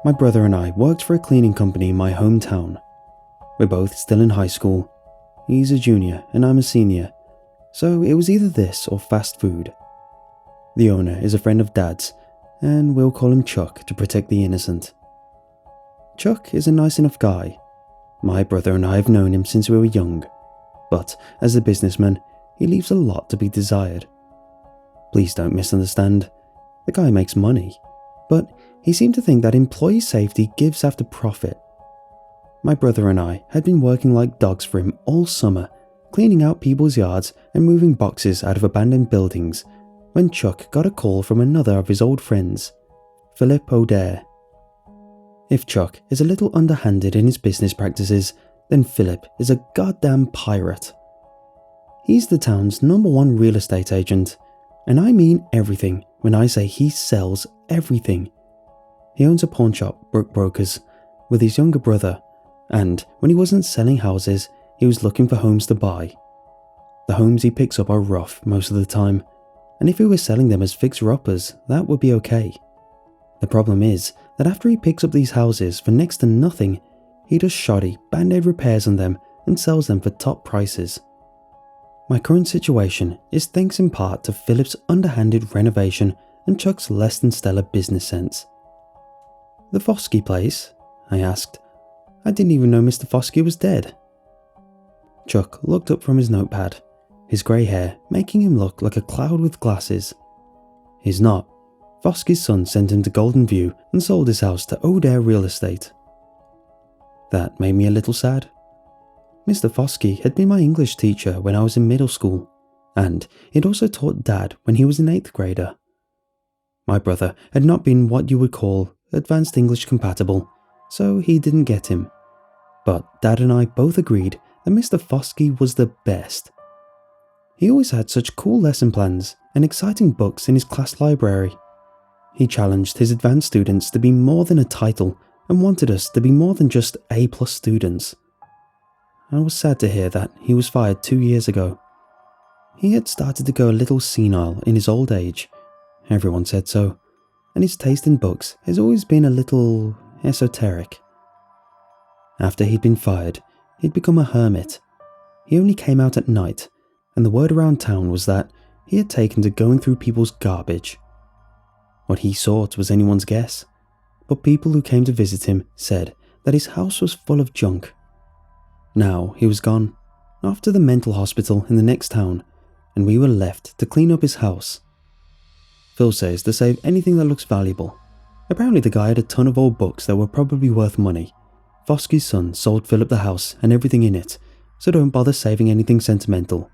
My brother and I worked for a cleaning company in my hometown. We're both still in high school. He's a junior and I'm a senior, so it was either this or fast food. The owner is a friend of Dad's, and we'll call him Chuck to protect the innocent. Chuck is a nice enough guy. My brother and I have known him since we were young, but as a businessman, he leaves a lot to be desired. Please don't misunderstand. The guy makes money, but he seemed to think that employee safety gives after profit. My brother and I had been working like dogs for him all summer, cleaning out people's yards and moving boxes out of abandoned buildings, when Chuck got a call from another of his old friends, Philip O'Dare. If Chuck is a little underhanded in his business practices, then Philip is a goddamn pirate. He's the town's #1 real estate agent, and I mean everything when I say he sells everything. He owns a pawn shop, Brook Brokers, with his younger brother, and when he wasn't selling houses, he was looking for homes to buy. The homes he picks up are rough most of the time, and if he was selling them as fixer-uppers, that would be okay. The problem is that after he picks up these houses for next to nothing, he does shoddy, band-aid repairs on them and sells them for top prices. My current situation is thanks in part to Philip's underhanded renovation and Chuck's less than stellar business sense. "The Foskey place?" I asked. I didn't even know Mr. Foskey was dead. Chuck looked up from his notepad, his grey hair making him look like a cloud with glasses. "He's not. Foskey's son sent him to Golden View and sold his house to O'Dare Real Estate." That made me a little sad. Mr. Foskey had been my English teacher when I was in middle school, and he'd also taught Dad when he was an 8th grader. My brother had not been what you would call advanced English compatible, so he didn't get him. But Dad and I both agreed that Mr. Foskey was the best. He always had such cool lesson plans and exciting books in his class library. He challenged his advanced students to be more than a title and wanted us to be more than just A+ students. I was sad to hear that he was fired 2 years ago. He had started to go a little senile in his old age. Everyone said so, and his taste in books has always been a little esoteric. After he'd been fired, he'd become a hermit. He only came out at night, and the word around town was that he had taken to going through people's garbage. What he sought was anyone's guess, but people who came to visit him said that his house was full of junk. Now he was gone, off to the mental hospital in the next town, and we were left to clean up his house. Phil says to save anything that looks valuable. Apparently the guy had a ton of old books that were probably worth money. Foskey's son sold Philip the house and everything in it, so don't bother saving anything sentimental.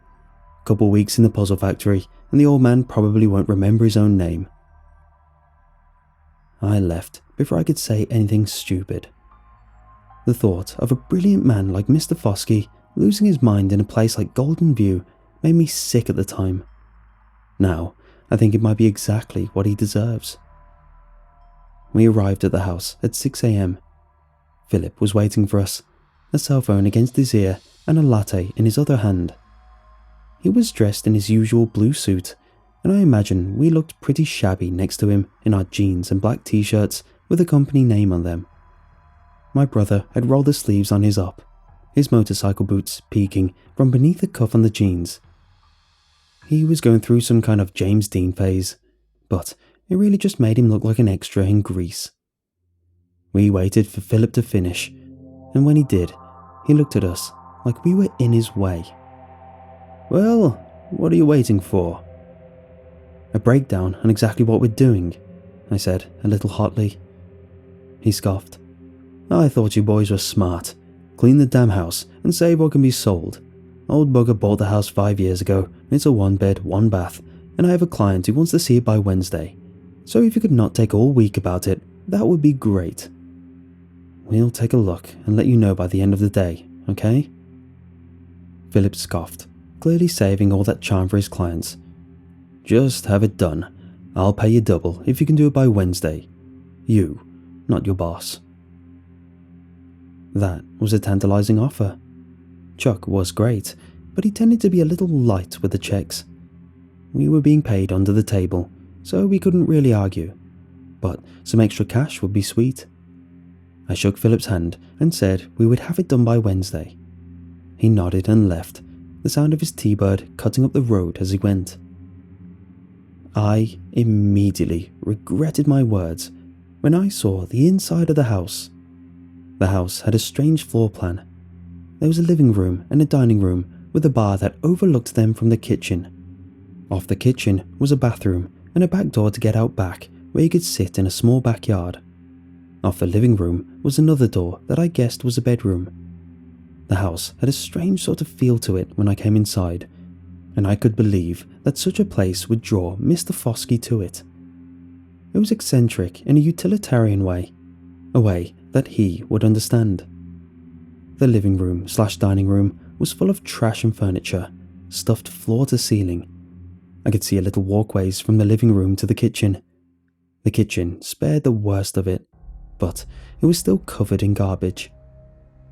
Couple weeks in the puzzle factory, and the old man probably won't remember his own name. I left before I could say anything stupid. The thought of a brilliant man like Mr. Foskey losing his mind in a place like Golden View made me sick at the time. Now, I think it might be exactly what he deserves. We arrived at the house at 6 a.m. Philip was waiting for us, a cell phone against his ear and a latte in his other hand. He was dressed in his usual blue suit, and I imagine we looked pretty shabby next to him in our jeans and black t-shirts with a company name on them. My brother had rolled the sleeves on his up, his motorcycle boots peeking from beneath the cuff on the jeans. He was going through some kind of James Dean phase, but it really just made him look like an extra in Grease. We waited for Philip to finish, and when he did, he looked at us like we were in his way. "Well, what are you waiting for?" "A breakdown on exactly what we're doing," I said, a little hotly. He scoffed. "I thought you boys were smart. Clean the damn house and save what can be sold. Old bugger bought the house 5 years ago. It's a 1-bed, 1-bath, and I have a client who wants to see it by Wednesday. So if you could not take all week about it, that would be great. We'll take a look and let you know by the end of the day, okay?" Philip scoffed, clearly saving all that charm for his clients. "Just have it done. I'll pay you double if you can do it by Wednesday. You, not your boss." That was a tantalizing offer. Chuck was great, but he tended to be a little light with the checks. We were being paid under the table, so we couldn't really argue, but some extra cash would be sweet. I shook Philip's hand and said we would have it done by Wednesday. He nodded and left, the sound of his T-Bird cutting up the road as he went. I immediately regretted my words when I saw the inside of the house. The house had a strange floor plan. There was a living room and a dining room with a bar that overlooked them from the kitchen. Off the kitchen was a bathroom and a back door to get out back where you could sit in a small backyard. Off the living room was another door that I guessed was a bedroom. The house had a strange sort of feel to it when I came inside, and I could believe that such a place would draw Mr. Foskey to it. It was eccentric in a utilitarian way, a way that he would understand. The living room/dining room was full of trash and furniture, stuffed floor to ceiling. I could see a little walkways from the living room to the kitchen. The kitchen spared the worst of it, but it was still covered in garbage.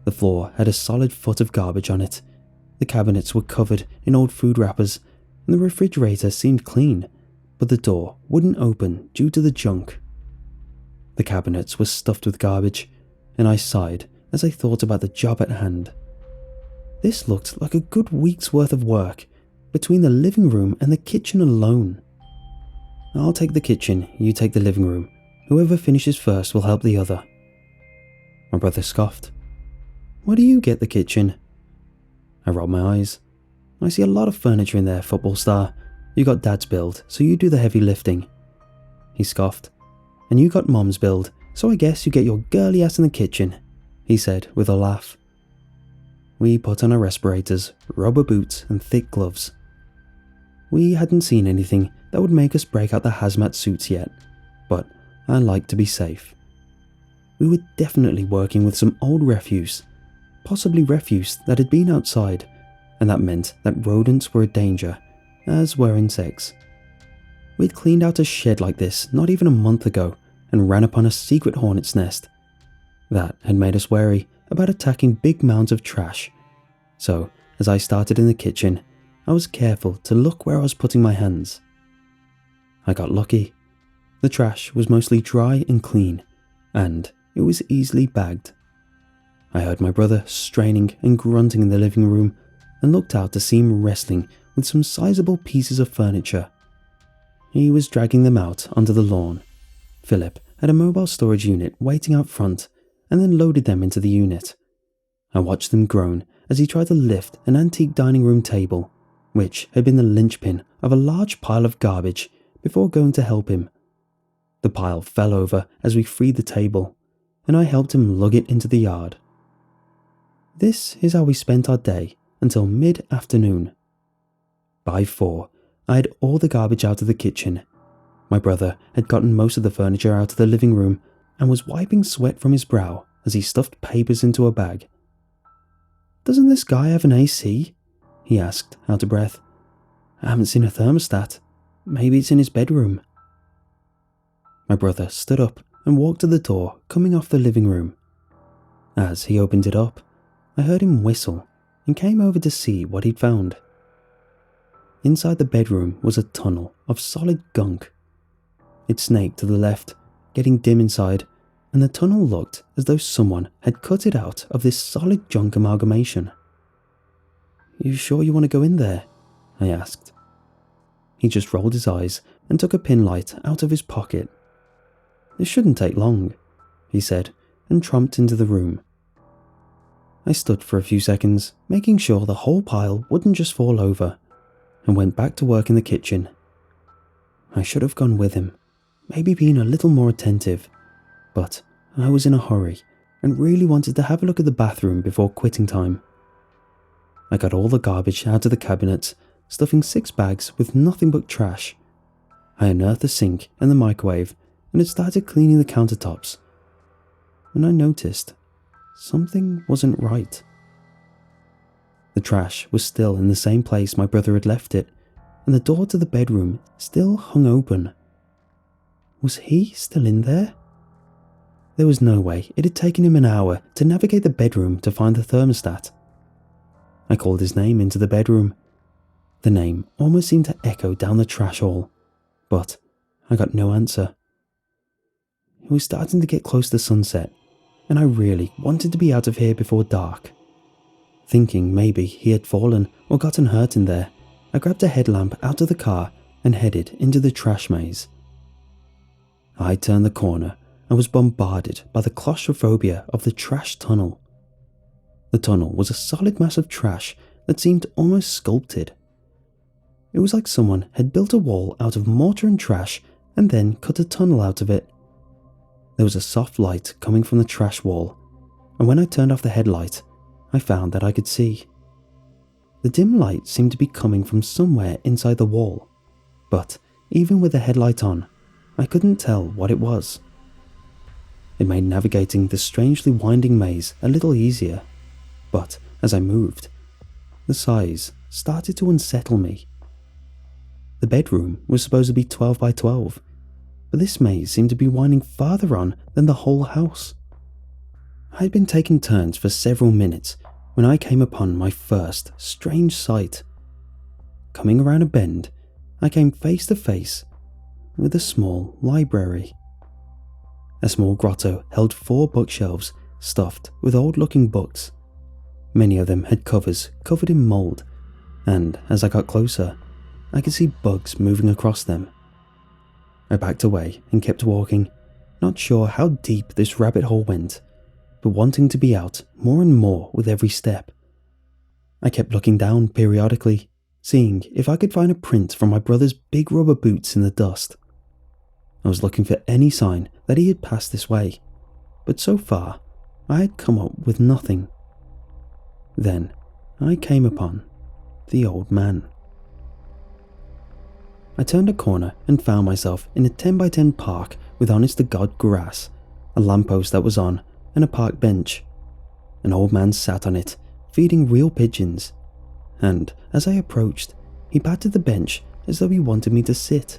The floor had a solid foot of garbage on it. The cabinets were covered in old food wrappers, and the refrigerator seemed clean, but the door wouldn't open due to the junk. The cabinets were stuffed with garbage, and I sighed as I thought about the job at hand. This looked like a good week's worth of work, between the living room and the kitchen alone. I'll take the kitchen, you take the living room. Whoever finishes first will help the other. My brother scoffed. Why do you get the kitchen? I rolled my eyes. I see a lot of furniture in there, football star. You got Dad's build, so you do the heavy lifting. He scoffed. And you got Mom's build, so I guess you get your girly ass in the kitchen, he said with a laugh. We put on our respirators, rubber boots and thick gloves. We hadn't seen anything that would make us break out the hazmat suits yet, but I liked to be safe. We were definitely working with some old refuse, possibly refuse that had been outside, and that meant that rodents were a danger, as were insects. We'd cleaned out a shed like this not even a month ago and ran upon a secret hornet's nest. That had made us wary about attacking big mounds of trash. So, as I started in the kitchen, I was careful to look where I was putting my hands. I got lucky. The trash was mostly dry and clean, and it was easily bagged. I heard my brother straining and grunting in the living room and looked out to see him wrestling with some sizable pieces of furniture. He was dragging them out onto the lawn. Philip had a mobile storage unit waiting out front and then loaded them into the unit. I watched them groan as he tried to lift an antique dining room table, which had been the linchpin of a large pile of garbage, before going to help him. The pile fell over as we freed the table, and I helped him lug it into the yard. This is how we spent our day until mid-afternoon. By 4, I had all the garbage out of the kitchen. My brother had gotten most of the furniture out of the living room and was wiping sweat from his brow as he stuffed papers into a bag. "Doesn't this guy have an AC?" he asked, out of breath. "I haven't seen a thermostat. Maybe it's in his bedroom." My brother stood up and walked to the door coming off the living room. As he opened it up, I heard him whistle and came over to see what he'd found. Inside the bedroom was a tunnel of solid gunk. It snaked to the left, getting dim inside, and the tunnel looked as though someone had cut it out of this solid junk amalgamation. "You sure you want to go in there?" I asked. He just rolled his eyes and took a pin light out of his pocket. "This shouldn't take long," he said, and tromped into the room. I stood for a few seconds, making sure the whole pile wouldn't just fall over, and went back to work in the kitchen. I should have gone with him, maybe been a little more attentive, but I was in a hurry and really wanted to have a look at the bathroom before quitting time. I got all the garbage out of the cabinets, stuffing 6 bags with nothing but trash. I unearthed the sink and the microwave and had started cleaning the countertops. When I noticed something wasn't right. The trash was still in the same place my brother had left it, and the door to the bedroom still hung open. Was he still in there? There was no way it had taken him an hour to navigate the bedroom to find the thermostat. I called his name into the bedroom. The name almost seemed to echo down the trash hall, but I got no answer. It was starting to get close to sunset, and I really wanted to be out of here before dark. Thinking maybe he had fallen or gotten hurt in there, I grabbed a headlamp out of the car and headed into the trash maze. I turned the corner and was bombarded by the claustrophobia of the trash tunnel. The tunnel was a solid mass of trash that seemed almost sculpted. It was like someone had built a wall out of mortar and trash and then cut a tunnel out of it. There was a soft light coming from the trash wall, and when I turned off the headlight, I found that I could see. The dim light seemed to be coming from somewhere inside the wall, but even with the headlight on, I couldn't tell what it was. It made navigating the strangely winding maze a little easier, but as I moved, the size started to unsettle me. The bedroom was supposed to be 12 by 12, but this maze seemed to be winding farther on than the whole house. I had been taking turns for several minutes when I came upon my first strange sight. Coming around a bend, I came face to face with a small library. A small grotto held 4 bookshelves stuffed with old-looking books. Many of them had covers covered in mold, and as I got closer, I could see bugs moving across them. I backed away and kept walking, not sure how deep this rabbit hole went, but wanting to be out more and more with every step. I kept looking down periodically, seeing if I could find a print from my brother's big rubber boots in the dust. I was looking for any sign that he had passed this way, but so far I had come up with nothing. Then I came upon the old man. I turned a corner and found myself in a 10 by 10 park with honest-to-God grass, a lamppost that was on, and a park bench. An old man sat on it, feeding real pigeons, and as I approached, he patted the bench as though he wanted me to sit.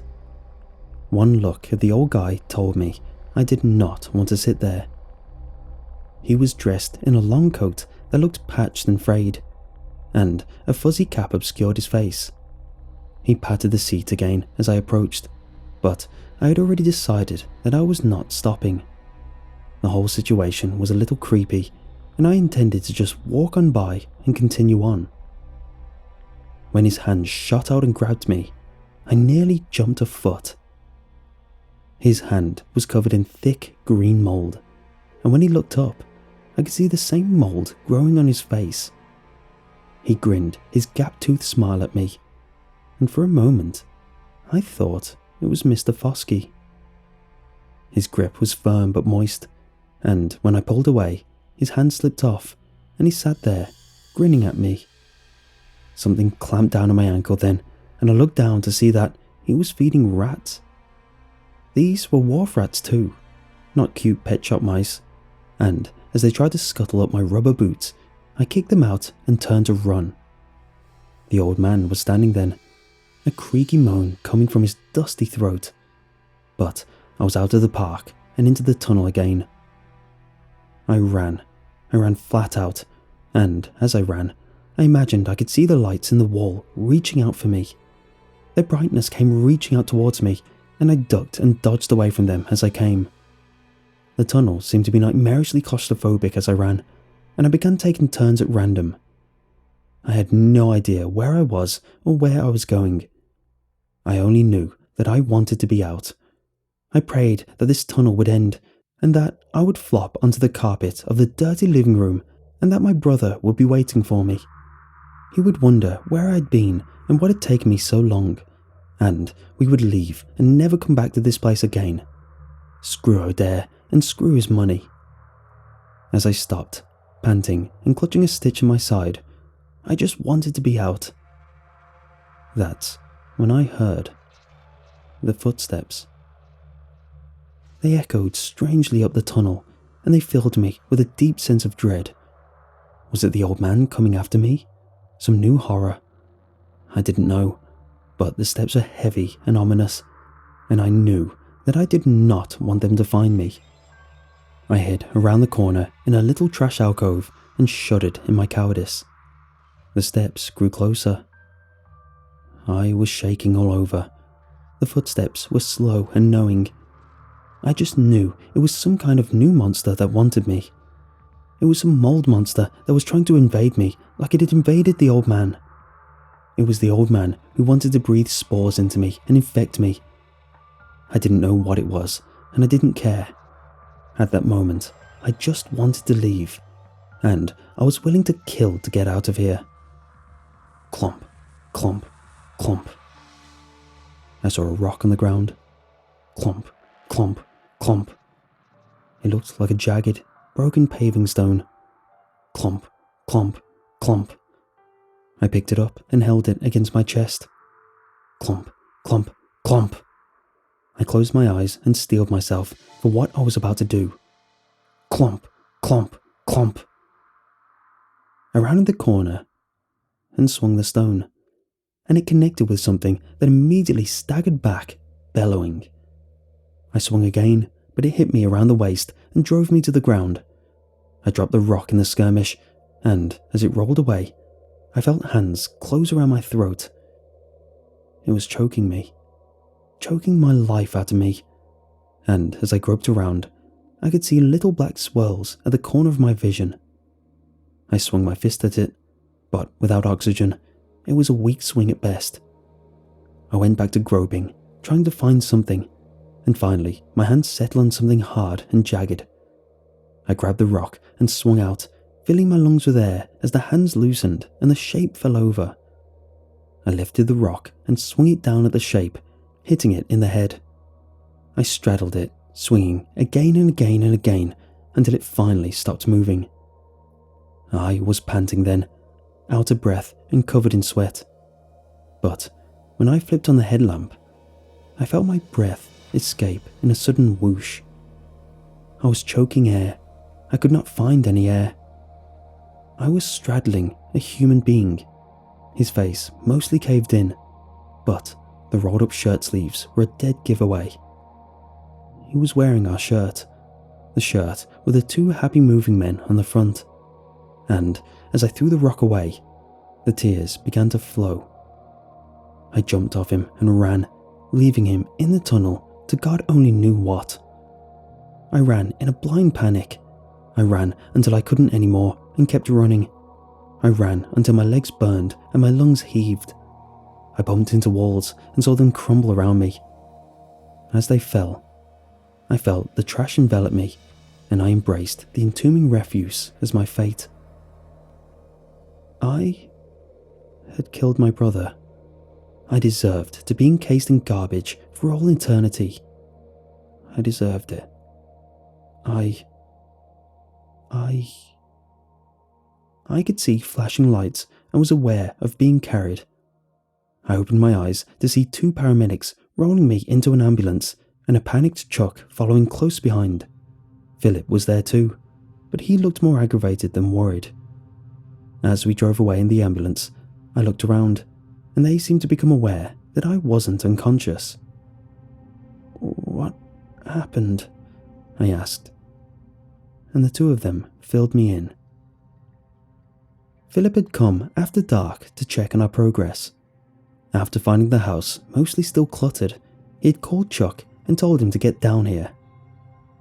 One look at the old guy told me I did not want to sit there. He was dressed in a long coat that looked patched and frayed, and a fuzzy cap obscured his face. He patted the seat again as I approached, but I had already decided that I was not stopping. The whole situation was a little creepy, and I intended to just walk on by and continue on. When his hand shot out and grabbed me, I nearly jumped a foot. His hand was covered in thick green mold, and when he looked up, I could see the same mold growing on his face. He grinned his gap-toothed smile at me, and for a moment, I thought it was Mr. Foskey. His grip was firm but moist, and when I pulled away, his hand slipped off, and he sat there, grinning at me. Something clamped down on my ankle then, and I looked down to see that he was feeding rats. These were wharf rats too, not cute pet shop mice, and as they tried to scuttle up my rubber boots, I kicked them out and turned to run. The old man was standing then, a creaky moan coming from his dusty throat, but I was out of the park and into the tunnel again. I ran flat out, and as I ran, I imagined I could see the lights in the wall reaching out for me. Their brightness came reaching out towards me, and I ducked and dodged away from them as I came. The tunnel seemed to be nightmarishly claustrophobic as I ran, and I began taking turns at random. I had no idea where I was or where I was going. I only knew that I wanted to be out. I prayed that this tunnel would end, and that I would flop onto the carpet of the dirty living room, and that my brother would be waiting for me. He would wonder where I had been and what had taken me so long, and we would leave and never come back to this place again. Screw O'Dare and screw his money. As I stopped, panting and clutching a stitch in my side, I just wanted to be out. That's when I heard the footsteps. They echoed strangely up the tunnel, and they filled me with a deep sense of dread. Was it the old man coming after me? Some new horror? I didn't know, but the steps were heavy and ominous, and I knew that I did not want them to find me. I hid around the corner in a little trash alcove and shuddered in my cowardice. The steps grew closer. I was shaking all over. The footsteps were slow and knowing. I just knew it was some kind of new monster that wanted me, It was some mold monster that was trying to invade me like it had invaded the old man. It was the old man who wanted to breathe spores into me and infect me. I didn't know what it was, and I didn't care. At that moment, I just wanted to leave, and I was willing to kill to get out of here. Clomp, clomp, clomp. I saw a rock on the ground. Clomp, clomp, clomp. It looked like a jagged, broken paving stone. Clomp, clomp, clomp. I picked it up and held it against my chest. Clomp, clomp, clomp. I closed my eyes and steeled myself for what I was about to do. Clomp, clomp, clomp. I rounded the corner and swung the stone, and it connected with something that immediately staggered back, bellowing. I swung again, but it hit me around the waist and drove me to the ground. I dropped the rock in the skirmish, and as it rolled away, I felt hands close around my throat. It was choking me, choking my life out of me, and as I groped around, I could see little black swirls at the corner of my vision. I swung my fist at it, but without oxygen, it was a weak swing at best. I went back to groping, trying to find something, and finally my hand settled on something hard and jagged. I grabbed the rock and swung out, filling my lungs with air as the hands loosened and the shape fell over. I lifted the rock and swung it down at the shape, hitting it in the head. I straddled it, swinging again and again and again until it finally stopped moving. I was panting then, out of breath and covered in sweat. But when I flipped on the headlamp, I felt my breath escape in a sudden whoosh. I was choking air. I could not find any air. I was straddling a human being, his face mostly caved in, but the rolled up shirt sleeves were a dead giveaway. He was wearing our shirt, the shirt with the two happy moving men on the front, and as I threw the rock away, the tears began to flow. I jumped off him and ran, leaving him in the tunnel to God only knew what. I ran in a blind panic. I ran until I couldn't anymore and kept running. I ran until my legs burned and my lungs heaved. I bumped into walls and saw them crumble around me. As they fell, I felt the trash envelop me, and I embraced the entombing refuse as my fate. I had killed my brother. I deserved to be encased in garbage for all eternity. I deserved it. I could see flashing lights and was aware of being carried. I opened my eyes to see two paramedics rolling me into an ambulance and a panicked Chuck following close behind. Philip was there too, but he looked more aggravated than worried. As we drove away in the ambulance, I looked around, and they seemed to become aware that I wasn't unconscious. "What happened?" I asked, and the two of them filled me in. Philip had come after dark to check on our progress. After finding the house mostly still cluttered, he had called Chuck and told him to get down here.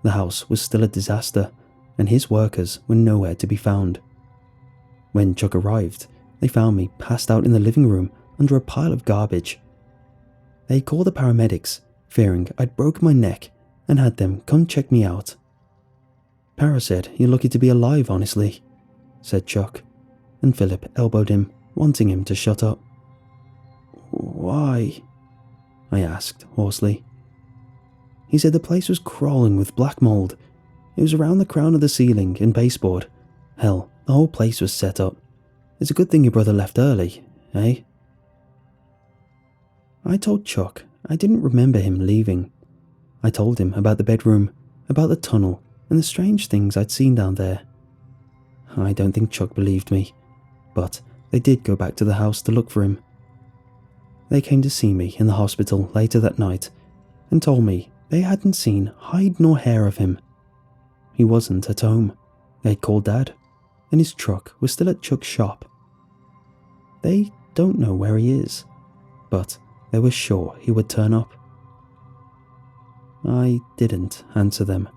The house was still a disaster, and his workers were nowhere to be found. When Chuck arrived, they found me passed out in the living room under a pile of garbage. They called the paramedics, fearing I'd broken my neck, and had them come check me out. "Para said you're lucky to be alive, honestly," said Chuck, and Philip elbowed him, wanting him to shut up. "Why?" I asked hoarsely. He said the place was crawling with black mold. It was around the crown of the ceiling and baseboard. Hell, the whole place was set up. It's a good thing your brother left early, eh? I told Chuck I didn't remember him leaving. I told him about the bedroom, about the tunnel, and the strange things I'd seen down there. I don't think Chuck believed me, but they did go back to the house to look for him. They came to see me in the hospital later that night and told me they hadn't seen hide nor hair of him. He wasn't at home. They'd called Dad, and his truck was still at Chuck's shop. They don't know where he is, but they were sure he would turn up. I didn't answer them.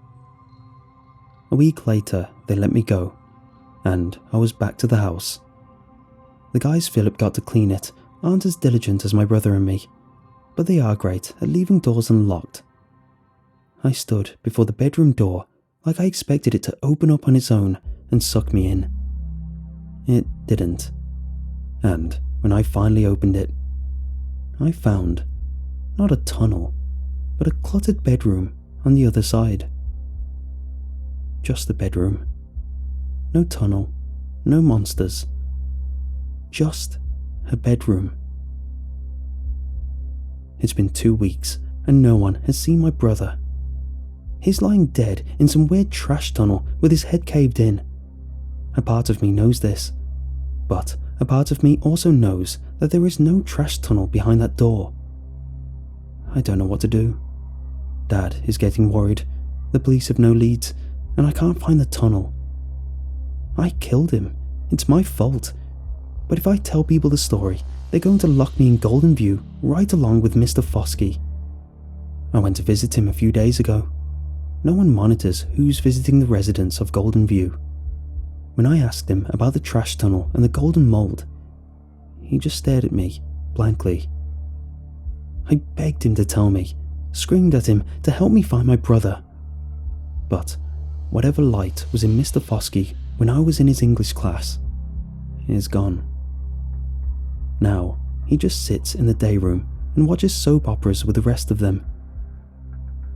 A week later, they let me go and I was back to the house. The guys Philip got to clean it aren't as diligent as my brother and me, but they are great at leaving doors unlocked. I stood before the bedroom door like I expected it to open up on its own and suck me in. It didn't, and when I finally opened it, I found not a tunnel, but a cluttered bedroom on the other side. Just the bedroom. No tunnel, no monsters. Just a bedroom. It's been 2 weeks and no one has seen my brother. He's lying dead in some weird trash tunnel with his head caved in. A part of me knows this, but a part of me also knows that there is no trash tunnel behind that door. I don't know what to do. Dad is getting worried, the police have no leads, and I can't find the tunnel. I killed him, it's my fault, but if I tell people the story, they're going to lock me in Golden View right along with Mr. Foskey. I went to visit him a few days ago. No one monitors who's visiting the residents of Golden View. When I asked him about the trash tunnel and the golden mold, he just stared at me blankly. I begged him to tell me, screamed at him to help me find my brother. But whatever light was in Mr. Foskey when I was in his English class is gone. Now he just sits in the day room and watches soap operas with the rest of them.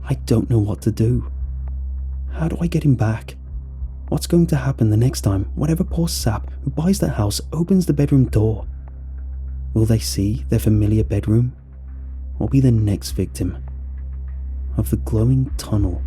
I don't know what to do. How do I get him back? What's going to happen the next time whatever poor sap who buys that house opens the bedroom door? Will they see their familiar bedroom, or be the next victim of the glowing tunnel